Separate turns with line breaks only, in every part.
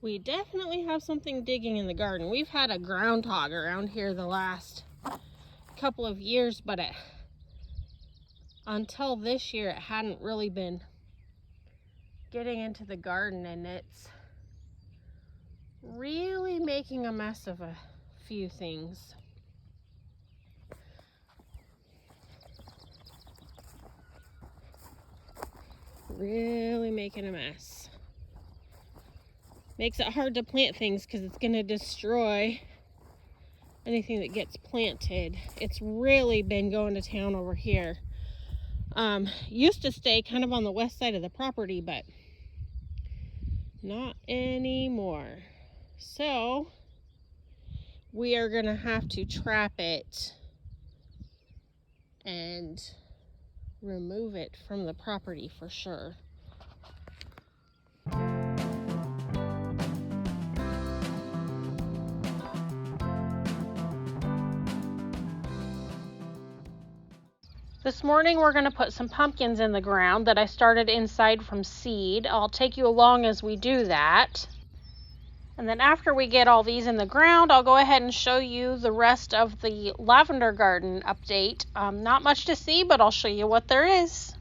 We definitely have something digging in the garden. We've had a groundhog around here the last couple of years, but until this year, it hadn't really been getting into the garden, and it's really making a mess of a few things. Really making a mess. Makes it hard to plant things because it's going to destroy anything that gets planted. It's really been going to town over here. Used to stay kind of on the west side of the property, but not anymore. So we are going to have to trap it and remove it from the property for sure. This morning we're going to put some pumpkins in the ground that I started inside from seed. I'll take you along as we do that. And then after we get all these in the ground, I'll go ahead and show you the rest of the lavender garden update. Not much to see, but I'll show you what there is.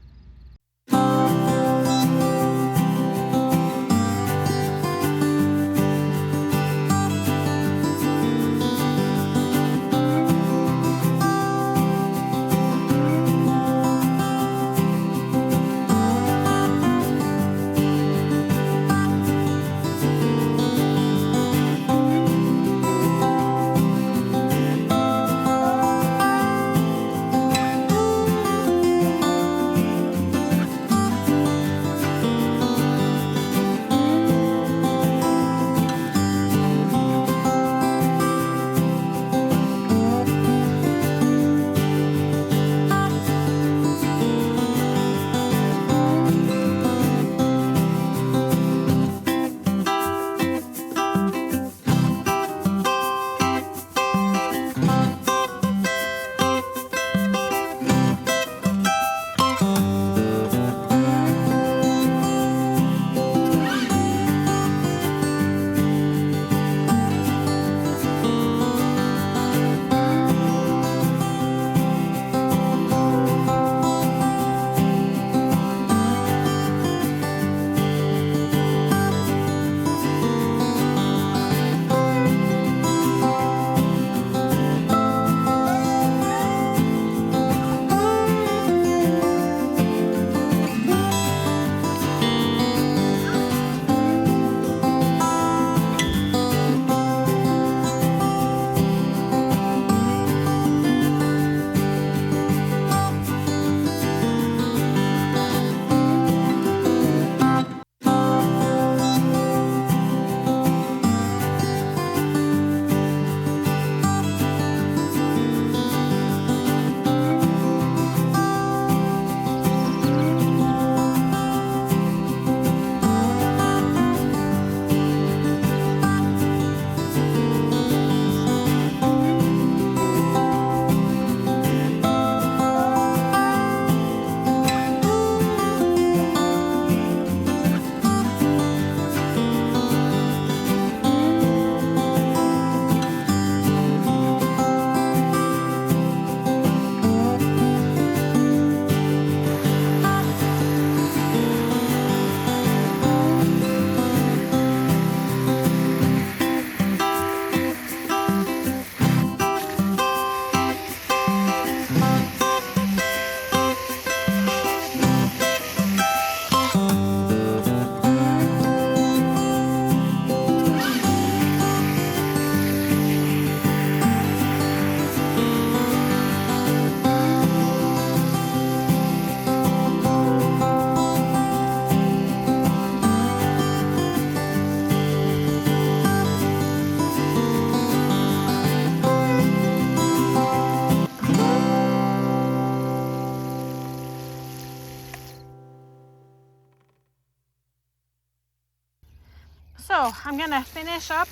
So I'm gonna finish up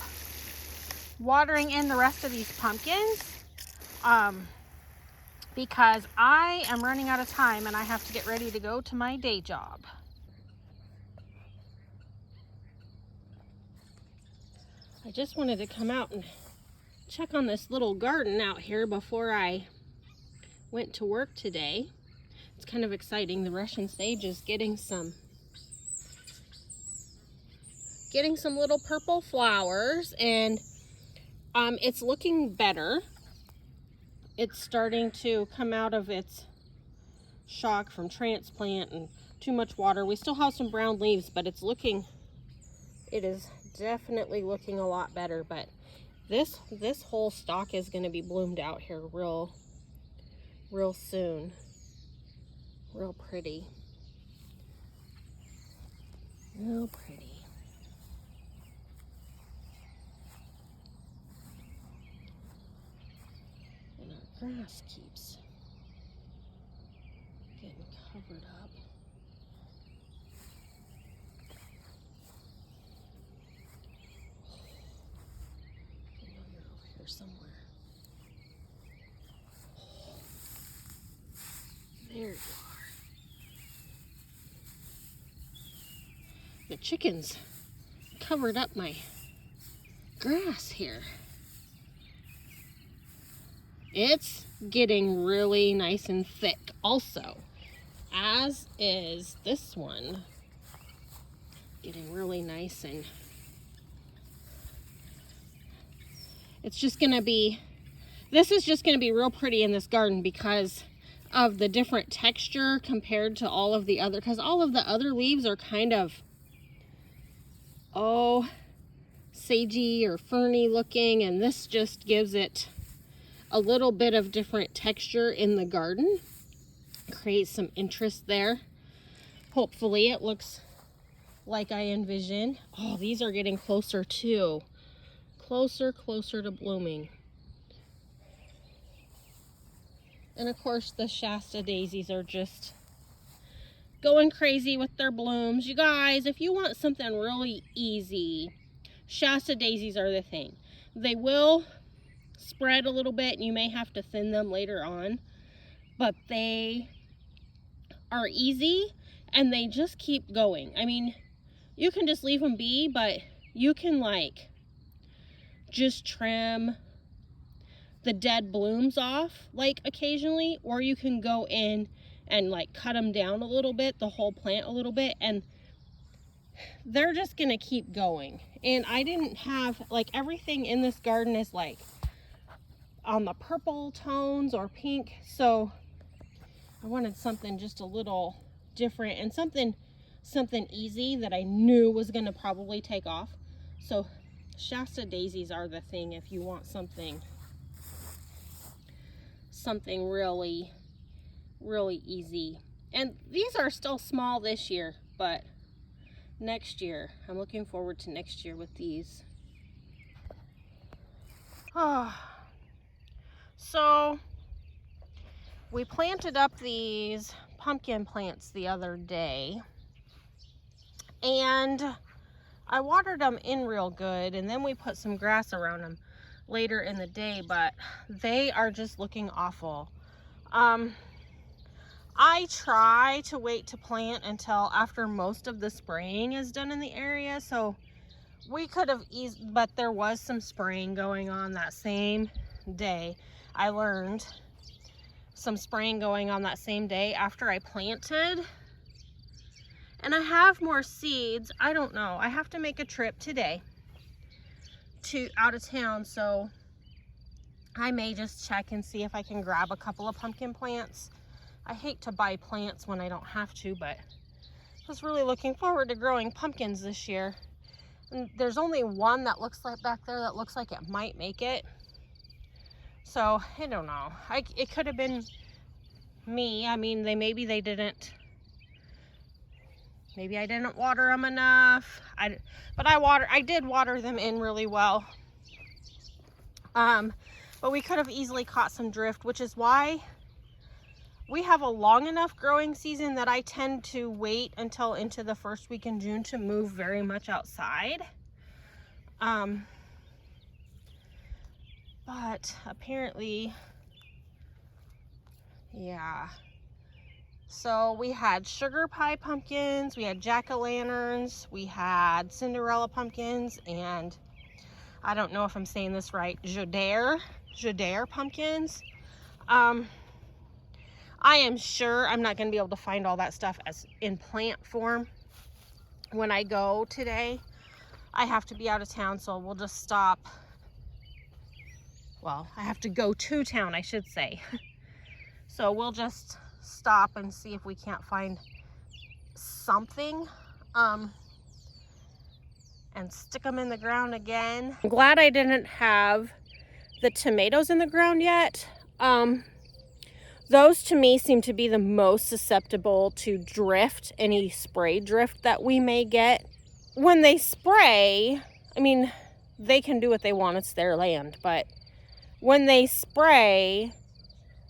watering in the rest of these pumpkins because I am running out of time and I have to get ready to go to my day job. I just wanted to come out and check on this little garden out here before I went to work today. It's kind of exciting. The Russian sage is getting some little purple flowers, and it's looking better. It's starting to come out of its shock from transplant and too much water. We still have some brown leaves, but it is definitely looking a lot better. But this whole stalk is going to be bloomed out here real soon. Real pretty. Real pretty. And our grass keeps getting covered up. I know you're over here somewhere. There you are. The chickens covered up my grass here. It's getting really nice and thick also, as is this one. Getting really nice, and it's just gonna be, this is just gonna be real pretty in this garden because of the different texture compared to all of the other, because all of the other leaves are kind of, sagey or ferny looking, and this just gives it a little bit of different texture in the garden. Create some interest there. Hopefully it looks like I envision. Oh, these are getting closer too. Closer to blooming. And of course the Shasta daisies are just going crazy with their blooms. You guys, if you want something really easy, Shasta daisies are the thing. They will spread a little bit and you may have to thin them later on, but they are easy and they just keep going. I mean, you can just leave them be, but you can like just trim the dead blooms off like occasionally, or you can go in and like cut them down a little bit, the whole plant a little bit, and they're just gonna keep going. And I didn't have, like, everything in this garden is like on the purple tones or pink, so I wanted something just a little different and something easy that I knew was gonna probably take off. So Shasta daisies are the thing if you want something really easy. And these are still small this year, but next year, I'm looking forward to next year with these. So we planted up these pumpkin plants the other day, and I watered them in real good, and then we put some grass around them later in the day, but they are just looking awful. I try to wait to plant until after most of the spraying is done in the area, so we could have eased, but there was some spraying going on that same day. I learned some spraying going on that same day after I planted, and I have more seeds. I don't know, I have to make a trip today to out of town, so I may just check and see if I can grab a couple of pumpkin plants. I hate to buy plants when I don't have to, but I was really looking forward to growing pumpkins this year. And there's only one that looks like back there that looks like it might make it. So I don't know. It could have been me. I mean, maybe I didn't water them enough. But I did water them in really well. But we could have easily caught some drift, which is why we have a long enough growing season that I tend to wait until into the first week in June to move very much outside. But apparently, yeah. So we had sugar pie pumpkins, we had jack-o'-lanterns, we had Cinderella pumpkins, and I don't know if I'm saying this right, Jodare pumpkins. I am sure I'm not going to be able to find all that stuff as in plant form when I go today. I have to be out of town, so we'll just stop. Well, I have to go to town, I should say. So we'll just stop and see if we can't find something and stick them in the ground again. I'm glad I didn't have the tomatoes in the ground yet. Those to me seem to be the most susceptible to drift, any spray drift that we may get. When they spray, I mean, they can do what they want, it's their land, but when they spray,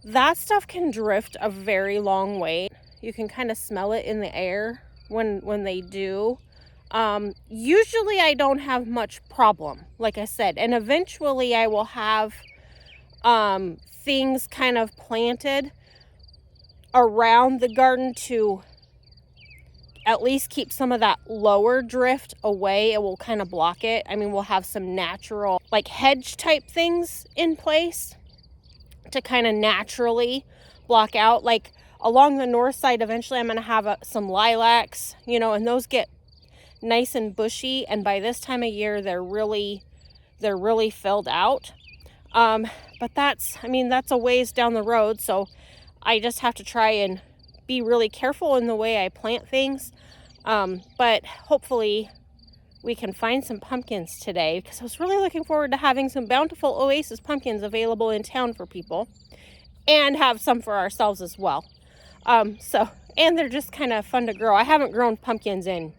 that stuff can drift a very long way. You can kind of smell it in the air when they do. Usually I don't have much problem, like I said, and eventually I will have things kind of planted around the garden to at least keep some of that lower drift away. It will kind of block it. I mean, we'll have some natural like hedge type things in place to kind of naturally block out. Like along the north side, eventually I'm going to have some lilacs, you know, and those get nice and bushy, and by this time of year they're really filled out. But that's a ways down the road, so I just have to try and be really careful in the way I plant things. But hopefully we can find some pumpkins today, because I was really looking forward to having some bountiful Oasis pumpkins available in town for people, and have some for ourselves as well. And they're just kind of fun to grow. I haven't grown pumpkins in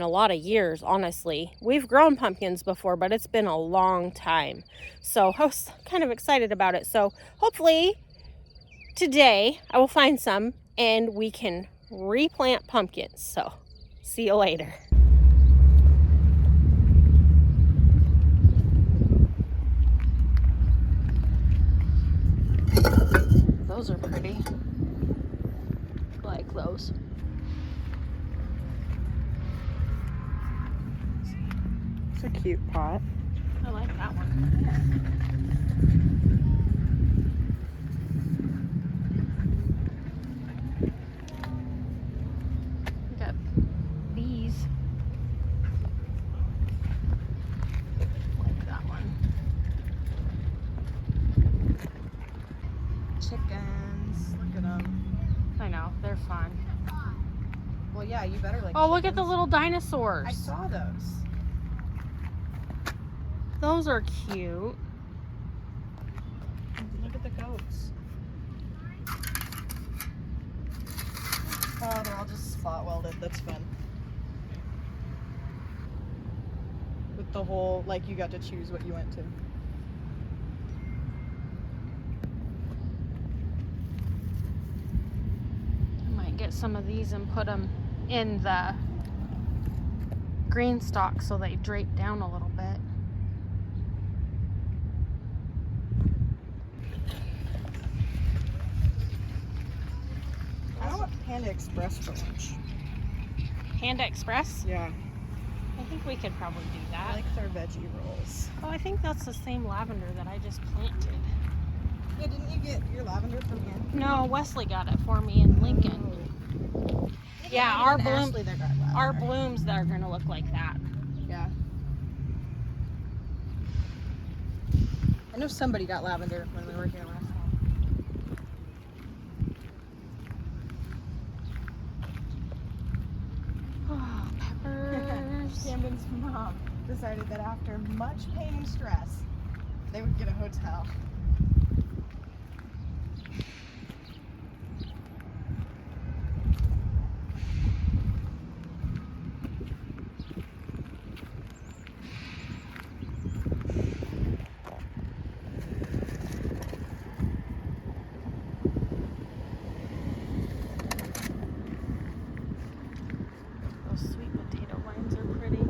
a lot of years, honestly. We've grown pumpkins before, but it's been a long time. So I was kind of excited about it. So hopefully today I will find some and we can replant pumpkins. So see you later. Those are pretty. I like those.
It's a cute pot.
I like that one. We got these. Like that one.
Chickens. Look at them.
I know, they're fun.
Well, yeah, you better like.
Oh,
chickens.
look at the little dinosaurs.
I saw those.
Those are cute.
Look at the goats. Oh, they're all just spot welded. That's fun. With the whole, like, you got to choose what you went to.
I might get some of these and put them in the green stalk so they drape down a little bit.
I want Panda Express for lunch.
Panda Express?
Yeah.
I think we could probably do
I
that.
like their veggie rolls.
Oh, I think that's the same lavender that I just planted.
Yeah, didn't you get your lavender from here?
No, Wesley got it for me in Lincoln. Yeah, our blooms that are going to look like that.
Yeah. I know somebody got lavender when we were here last time.
Oh, peppers.
Camden's mom decided that after much pain and stress, they would get a hotel.
Those sweet potato vines are pretty.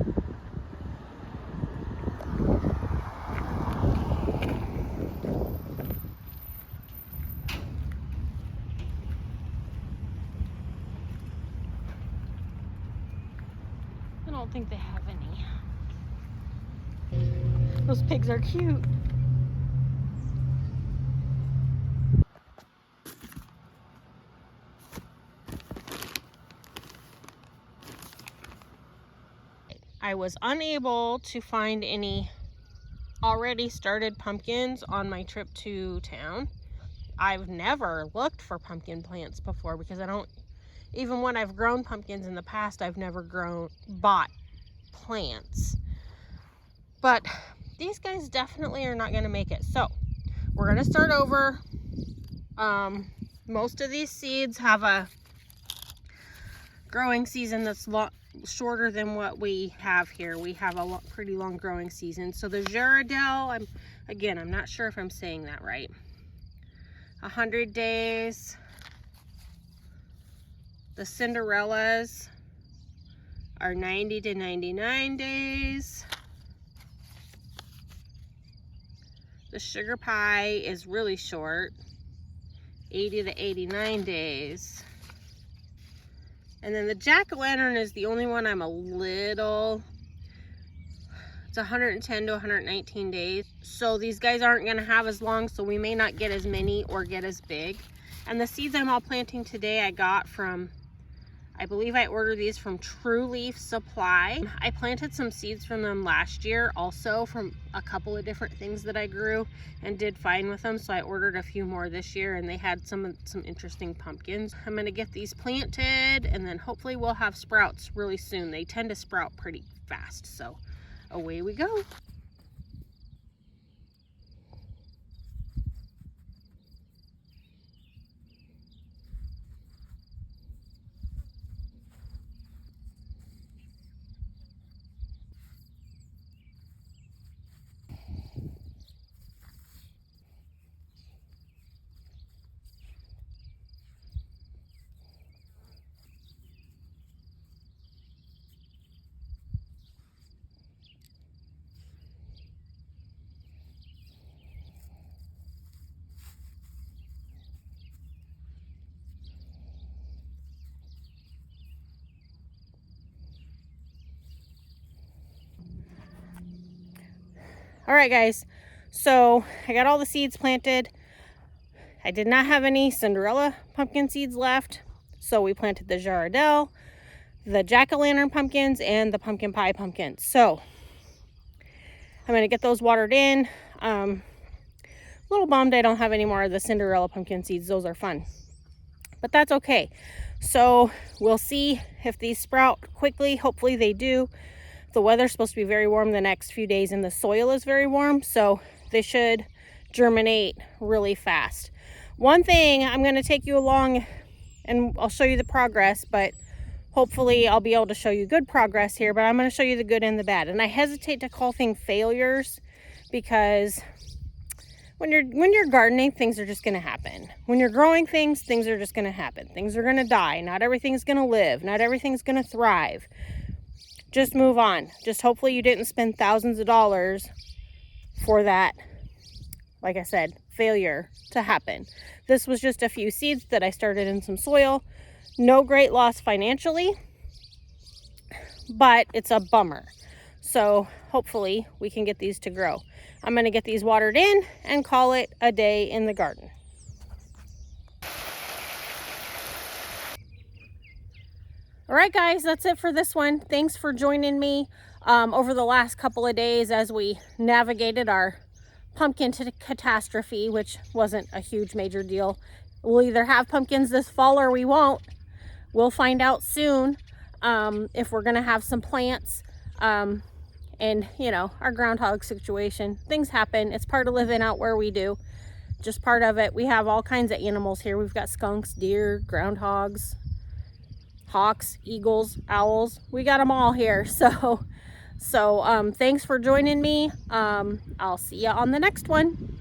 I don't think they have any. Those pigs are cute. I was unable to find any already started pumpkins on my trip to town. I've never looked for pumpkin plants before because I don't, even when I've grown pumpkins in the past, I've never bought plants. But these guys definitely are not going to make it. So we're going to start over. Most of these seeds have a growing season that's shorter than what we have here. We have a pretty long growing season. So the Jarradell, I'm not sure if I'm saying that right. 100 days. The Cinderellas are 90 to 99 days. The Sugar Pie is really short, 80 to 89 days. And then the Jack-o'-lantern is the only one I'm a little, it's 110 to 119 days. So these guys aren't gonna have as long, so we may not get as many or get as big. And the seeds I'm all planting today I got from, I believe I ordered these from True Leaf Supply. I planted some seeds from them last year also from a couple of different things that I grew and did fine with them. So I ordered a few more this year and they had some interesting pumpkins. I'm gonna get these planted and then hopefully we'll have sprouts really soon. They tend to sprout pretty fast. So away we go. All right, guys, so I got all the seeds planted. I did not have any Cinderella pumpkin seeds left, so we planted the Jarradell, the Jack-o'-lantern pumpkins, and the pumpkin pie pumpkins. So I'm going to get those watered in. A little bummed I don't have any more of the Cinderella pumpkin seeds. Those are fun, but that's okay. So we'll see if these sprout quickly. Hopefully they do. The weather's supposed to be very warm the next few days and the soil is very warm, so they should germinate really fast. One thing, I'm going to take you along and I'll show you the progress, but hopefully I'll be able to show you good progress here, but I'm going to show you the good and the bad. And I hesitate to call things failures because when you're gardening, things are just going to happen. When you're growing things, things are just going to happen. Things are going to die. Not everything's going to live. Not everything's going to thrive. Just move on. Just hopefully you didn't spend thousands of dollars for that, like I said, failure to happen. This was just a few seeds that I started in some soil. No great loss financially, but it's a bummer. So hopefully we can get these to grow. I'm going to get these watered in and call it a day in the garden. All right, guys, that's it for this one. Thanks for joining me over the last couple of days as we navigated our pumpkin catastrophe, which wasn't a huge major deal. We'll either have pumpkins this fall or we won't. We'll find out soon if we're going to have some plants. And, you know, our groundhog situation. Things happen. It's part of living out where we do. Just part of it. We have all kinds of animals here. We've got skunks, deer, groundhogs, hawks, eagles, owls. We got them all here. So thanks for joining me. I'll see you on the next one.